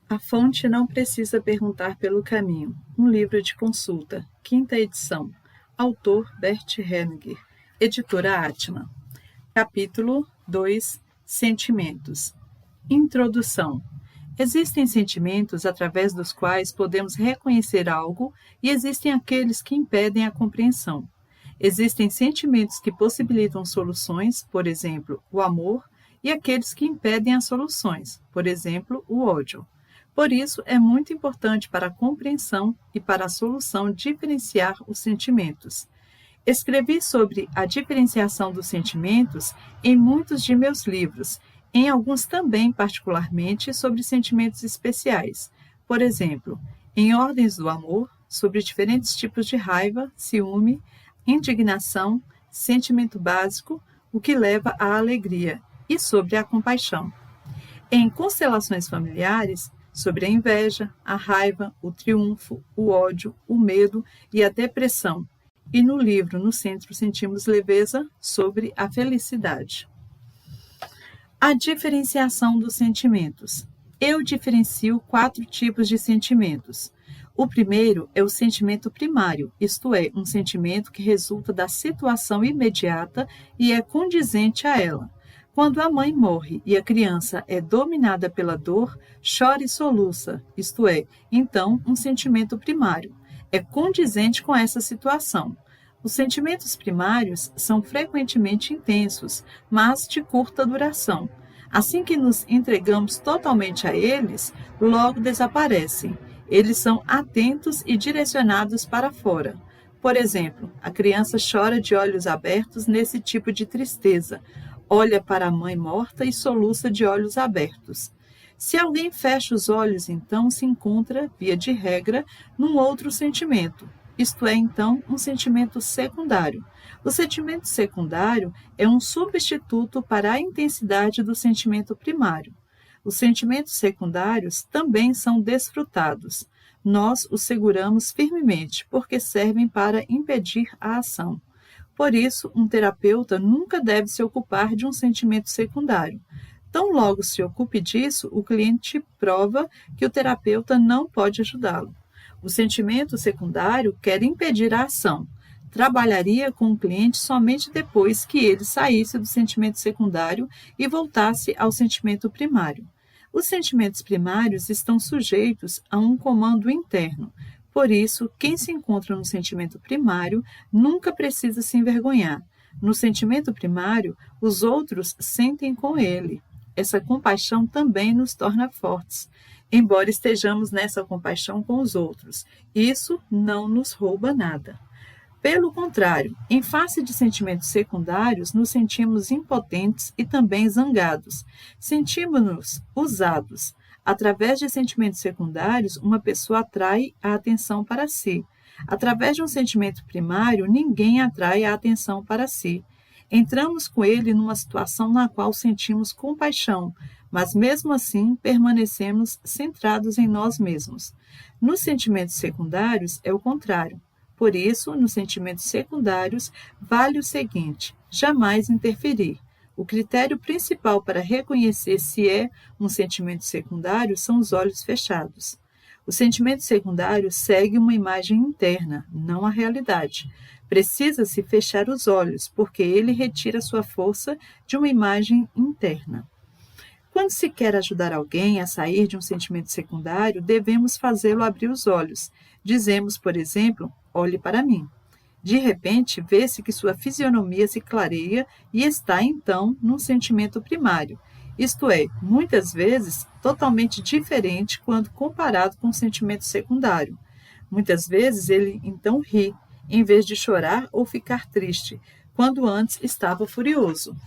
A fonte não precisa perguntar pelo caminho. Um livro de consulta. Quinta edição. Autor Bert Hellinger. Editora Atma. Capítulo 2. Sentimentos. Introdução. Existem sentimentos através dos quais podemos reconhecer algo e existem aqueles que impedem a compreensão. Existem sentimentos que possibilitam soluções, por exemplo, o amor, e aqueles que impedem as soluções, por exemplo, o ódio. Por isso, é muito importante para a compreensão e para a solução diferenciar os sentimentos. Escrevi sobre a diferenciação dos sentimentos em muitos de meus livros, em alguns também particularmente sobre sentimentos especiais. Por exemplo, em Ordens do Amor, sobre diferentes tipos de raiva, ciúme, indignação, sentimento básico, o que leva à alegria, e sobre a compaixão. Em Constelações Familiares, sobre a inveja, a raiva, o triunfo, o ódio, o medo e a depressão. E no livro No Centro Sentimos Leveza, sobre a felicidade. A diferenciação dos sentimentos. Eu diferencio 4 tipos de sentimentos. O primeiro é o sentimento primário, isto é, um sentimento que resulta da situação imediata e é condizente a ela. Quando a mãe morre e a criança é dominada pela dor, chora e soluça, isto é, então, um sentimento primário. É condizente com essa situação. Os sentimentos primários são frequentemente intensos, mas de curta duração. Assim que nos entregamos totalmente a eles, logo desaparecem. Eles são atentos e direcionados para fora. Por exemplo, a criança chora de olhos abertos nesse tipo de tristeza. Olha para a mãe morta e soluça de olhos abertos. Se alguém fecha os olhos, então se encontra, via de regra, num outro sentimento. Isto é, então, um sentimento secundário. O sentimento secundário é um substituto para a intensidade do sentimento primário. Os sentimentos secundários também são desfrutados. Nós os seguramos firmemente, porque servem para impedir a ação. Por isso, um terapeuta nunca deve se ocupar de um sentimento secundário. Tão logo se ocupe disso, o cliente prova que o terapeuta não pode ajudá-lo. O sentimento secundário quer impedir a ação. Trabalharia com o cliente somente depois que ele saísse do sentimento secundário e voltasse ao sentimento primário. Os sentimentos primários estão sujeitos a um comando interno. Por isso, quem se encontra no sentimento primário nunca precisa se envergonhar. No sentimento primário, os outros sentem com ele. Essa compaixão também nos torna fortes, embora estejamos nessa compaixão com os outros. Isso não nos rouba nada. Pelo contrário, em face de sentimentos secundários, nos sentimos impotentes e também zangados. Sentimos-nos usados. Através de sentimentos secundários, uma pessoa atrai a atenção para si. Através de um sentimento primário, ninguém atrai a atenção para si. Entramos com ele numa situação na qual sentimos compaixão, mas mesmo assim permanecemos centrados em nós mesmos. Nos sentimentos secundários é o contrário. Por isso, nos sentimentos secundários, vale o seguinte: jamais interferir. O critério principal para reconhecer se é um sentimento secundário são os olhos fechados. O sentimento secundário segue uma imagem interna, não a realidade. Precisa-se fechar os olhos, porque ele retira sua força de uma imagem interna. Quando se quer ajudar alguém a sair de um sentimento secundário, devemos fazê-lo abrir os olhos. Dizemos, por exemplo, olhe para mim. De repente, vê-se que sua fisionomia se clareia e está, então, num sentimento primário. Isto é, muitas vezes, totalmente diferente quando comparado com o sentimento secundário. Muitas vezes ele, então, ri, em vez de chorar ou ficar triste, quando antes estava furioso.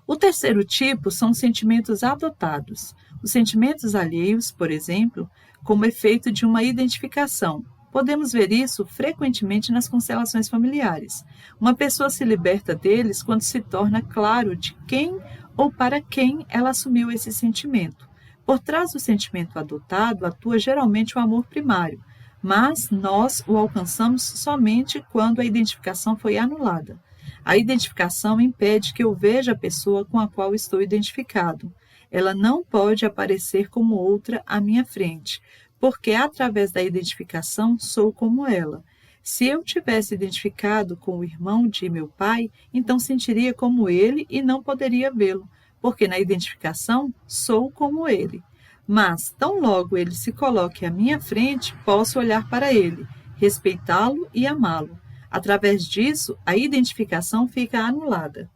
O terceiro tipo são sentimentos adotados. Os sentimentos alheios, por exemplo, como efeito de uma identificação. Podemos ver isso frequentemente nas constelações familiares. Uma pessoa se liberta deles quando se torna claro de quem ou para quem ela assumiu esse sentimento. Por trás do sentimento adotado atua geralmente o amor primário, mas nós o alcançamos somente quando a identificação foi anulada. A identificação impede que eu veja a pessoa com a qual estou identificado. Ela não pode aparecer como outra à minha frente, porque através da identificação sou como ela. Se eu tivesse identificado com o irmão de meu pai, então sentiria como ele e não poderia vê-lo, porque na identificação sou como ele. Mas, tão logo ele se coloque à minha frente, posso olhar para ele, respeitá-lo e amá-lo. Através disso, a identificação fica anulada.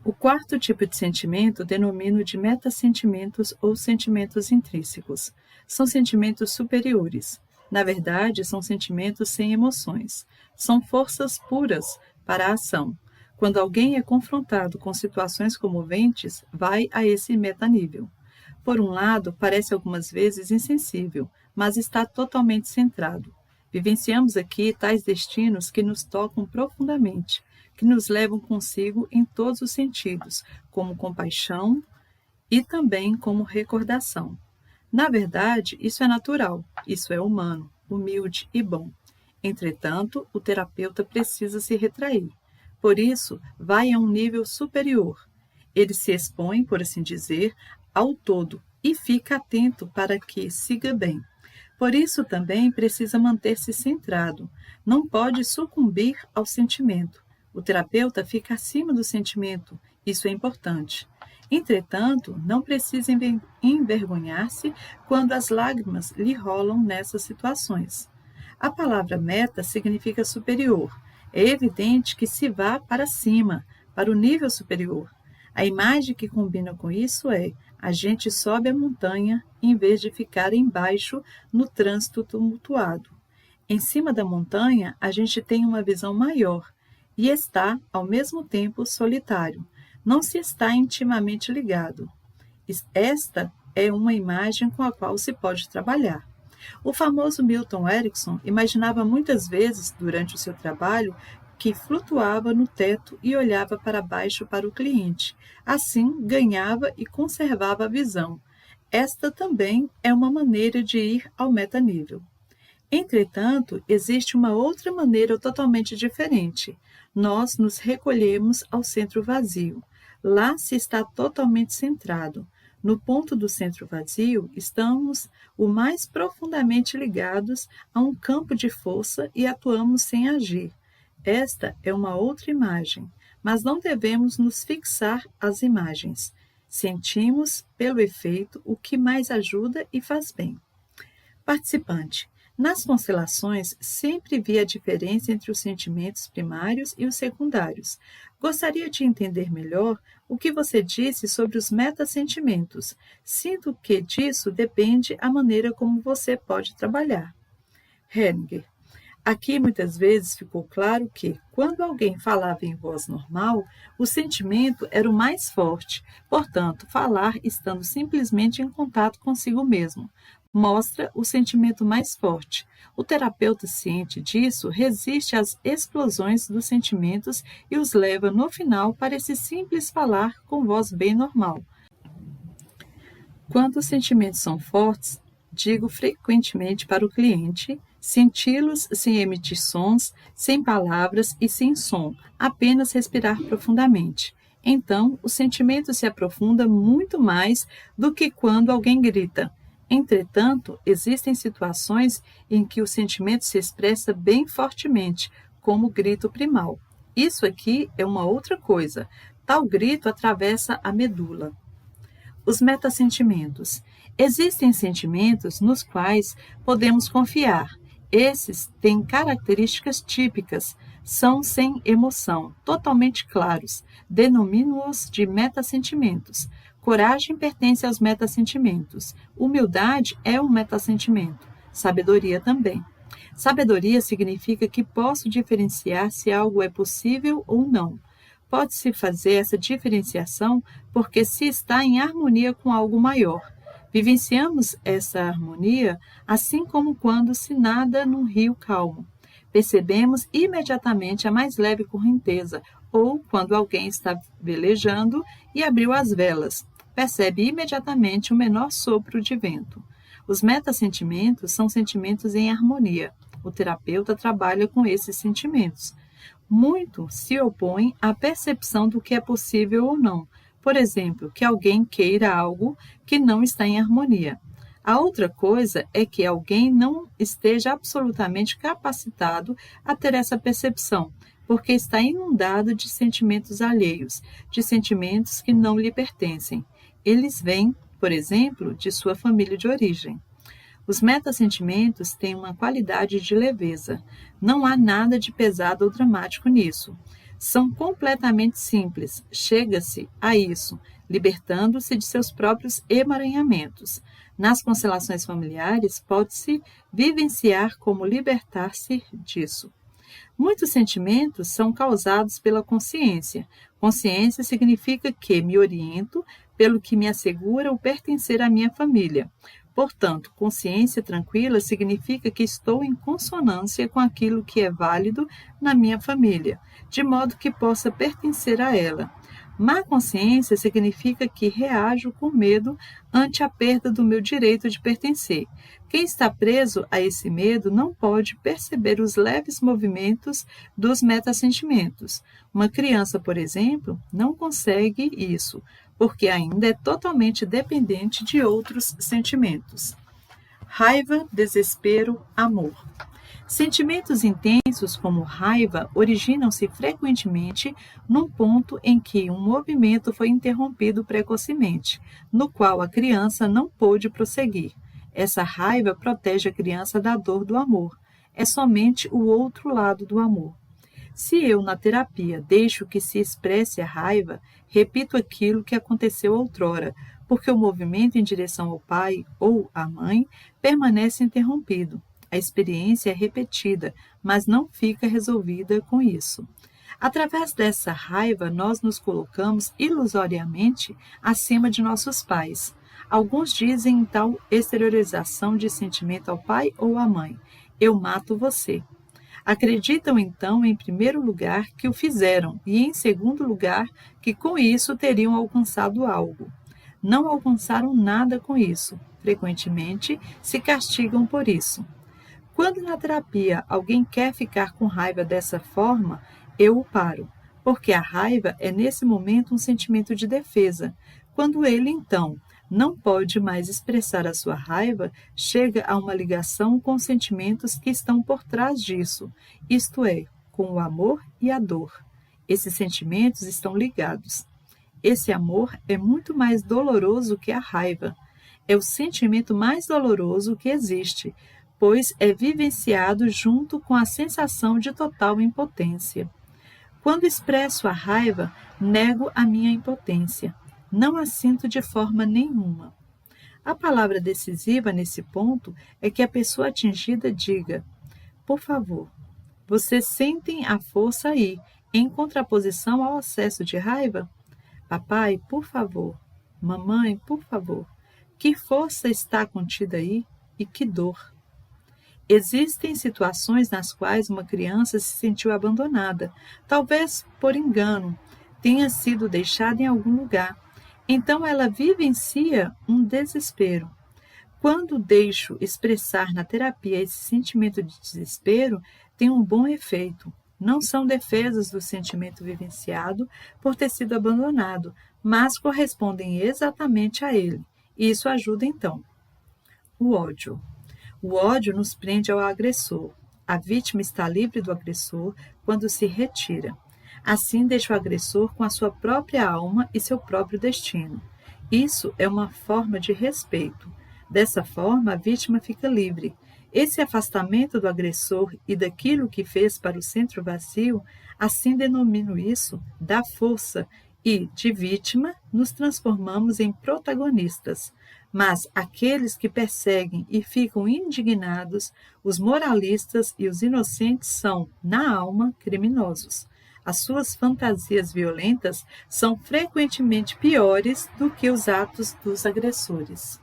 O quarto tipo de sentimento denomino de metassentimentos ou sentimentos intrínsecos. São sentimentos superiores. Na verdade, são sentimentos sem emoções. São forças puras para a ação. Quando alguém é confrontado com situações comoventes, vai a esse metanível. Por um lado, parece algumas vezes insensível, mas está totalmente centrado. Vivenciamos aqui tais destinos que nos tocam profundamente, que nos levam consigo em todos os sentidos, como compaixão e também como recordação. Na verdade, isso é natural, isso é humano, humilde e bom. Entretanto, o terapeuta precisa se retrair. Por isso, vai a um nível superior. Ele se expõe, por assim dizer, ao todo e fica atento para que siga bem. Por isso também precisa manter-se centrado, não pode sucumbir ao sentimento. O terapeuta fica acima do sentimento, isso é importante. Entretanto, não precisa envergonhar-se quando as lágrimas lhe rolam nessas situações. A palavra meta significa superior. É evidente que se vá para cima, para o nível superior. A imagem que combina com isso é: a gente sobe a montanha em vez de ficar embaixo no trânsito tumultuado. Em cima da montanha, a gente tem uma visão maior e está, ao mesmo tempo, solitário. Não se está intimamente ligado. Esta é uma imagem com a qual se pode trabalhar. O famoso Milton Erickson imaginava muitas vezes, durante o seu trabalho, que flutuava no teto e olhava para baixo para o cliente. Assim, ganhava e conservava a visão. Esta também é uma maneira de ir ao metanível. Entretanto, existe uma outra maneira totalmente diferente. Nós nos recolhemos ao centro vazio. Lá se está totalmente centrado. No ponto do centro vazio, estamos o mais profundamente ligados a um campo de força e atuamos sem agir. Esta é uma outra imagem, mas não devemos nos fixar às imagens. Sentimos, pelo efeito, o que mais ajuda e faz bem. Participante. Nas constelações, sempre vi a diferença entre os sentimentos primários e os secundários. Gostaria de entender melhor o que você disse sobre os metassentimentos. Sinto que disso depende a maneira como você pode trabalhar. Hellinger. Aqui muitas vezes ficou claro que, quando alguém falava em voz normal, o sentimento era o mais forte, portanto, falar estando simplesmente em contato consigo mesmo mostra o sentimento mais forte. O terapeuta ciente disso resiste às explosões dos sentimentos e os leva no final para esse simples falar com voz bem normal. Quando os sentimentos são fortes, digo frequentemente para o cliente senti-los sem emitir sons, sem palavras e sem som, apenas respirar profundamente. Então, o sentimento se aprofunda muito mais do que quando alguém grita. Entretanto, existem situações em que o sentimento se expressa bem fortemente, como o grito primal. Isso aqui é uma outra coisa. Tal grito atravessa a medula. Os metassentimentos. Existem sentimentos nos quais podemos confiar. Esses têm características típicas, são sem emoção, totalmente claros. Denomino-os de metassentimentos. Coragem pertence aos metassentimentos. Humildade é um metassentimento. Sabedoria também. Sabedoria significa que posso diferenciar se algo é possível ou não. Pode-se fazer essa diferenciação porque se está em harmonia com algo maior. Vivenciamos essa harmonia assim como quando se nada num rio calmo. Percebemos imediatamente a mais leve correnteza, ou quando alguém está velejando e abriu as velas. Percebe imediatamente o menor sopro de vento. Os metassentimentos são sentimentos em harmonia. O terapeuta trabalha com esses sentimentos. Muito se opõe à percepção do que é possível ou não, Por exemplo, que alguém queira algo que não está em harmonia. A outra coisa é que alguém não esteja absolutamente capacitado a ter essa percepção, porque está inundado de sentimentos alheios, de sentimentos que não lhe pertencem. Eles vêm, por exemplo, de sua família de origem. Os metassentimentos têm uma qualidade de leveza. Não há nada de pesado ou dramático nisso. São completamente simples. Chega-se a isso, libertando-se de seus próprios emaranhamentos. Nas constelações familiares, pode-se vivenciar como libertar-se disso. Muitos sentimentos são causados pela consciência. Consciência significa que me oriento pelo que me assegura o pertencer à minha família. Portanto, consciência tranquila significa que estou em consonância com aquilo que é válido na minha família, de modo que possa pertencer a ela. Má consciência significa que reajo com medo ante a perda do meu direito de pertencer. Quem está preso a esse medo não pode perceber os leves movimentos dos metassentimentos. Uma criança, por exemplo, não consegue isso, porque ainda é totalmente dependente de outros sentimentos. Raiva, desespero, amor. Sentimentos intensos como raiva originam-se frequentemente num ponto em que um movimento foi interrompido precocemente, no qual a criança não pôde prosseguir. Essa raiva protege a criança da dor do amor. É somente o outro lado do amor. Se eu, na terapia, deixo que se expresse a raiva, repito aquilo que aconteceu outrora, porque o movimento em direção ao pai ou à mãe permanece interrompido. A experiência é repetida, mas não fica resolvida com isso. Através dessa raiva, nós nos colocamos ilusoriamente acima de nossos pais. Alguns dizem em tal exteriorização de sentimento ao pai ou à mãe: eu mato você. Acreditam então, em primeiro lugar, que o fizeram e, em segundo lugar, que com isso teriam alcançado algo. Não alcançaram nada com isso. Frequentemente, se castigam por isso. Quando na terapia alguém quer ficar com raiva dessa forma, eu o paro, porque a raiva é nesse momento um sentimento de defesa. Quando ele, então, não pode mais expressar a sua raiva, chega a uma ligação com os sentimentos que estão por trás disso, isto é, com o amor e a dor. Esses sentimentos estão ligados. Esse amor é muito mais doloroso que a raiva. É o sentimento mais doloroso que existe, pois é vivenciado junto com a sensação de total impotência. Quando expresso a raiva, nego a minha impotência. Não a sinto de forma nenhuma. A palavra decisiva nesse ponto é que a pessoa atingida diga: por favor, vocês sentem a força aí, em contraposição ao acesso de raiva? Papai, por favor. Mamãe, por favor. Que força está contida aí e que dor. Existem situações nas quais uma criança se sentiu abandonada, talvez por engano, tenha sido deixada em algum lugar. Então ela vivencia um desespero. Quando deixo expressar na terapia esse sentimento de desespero, tem um bom efeito. Não são defesas do sentimento vivenciado por ter sido abandonado, mas correspondem exatamente a ele. E isso ajuda então. O ódio. O ódio nos prende ao agressor. A vítima está livre do agressor quando se retira. Assim deixa o agressor com a sua própria alma e seu próprio destino. Isso é uma forma de respeito. Dessa forma, a vítima fica livre. Esse afastamento do agressor e daquilo que fez para o centro vazio, assim denomino isso, dá força e, de vítima, nos transformamos em protagonistas. Mas aqueles que perseguem e ficam indignados, os moralistas e os inocentes são, na alma, criminosos. As suas fantasias violentas são frequentemente piores do que os atos dos agressores.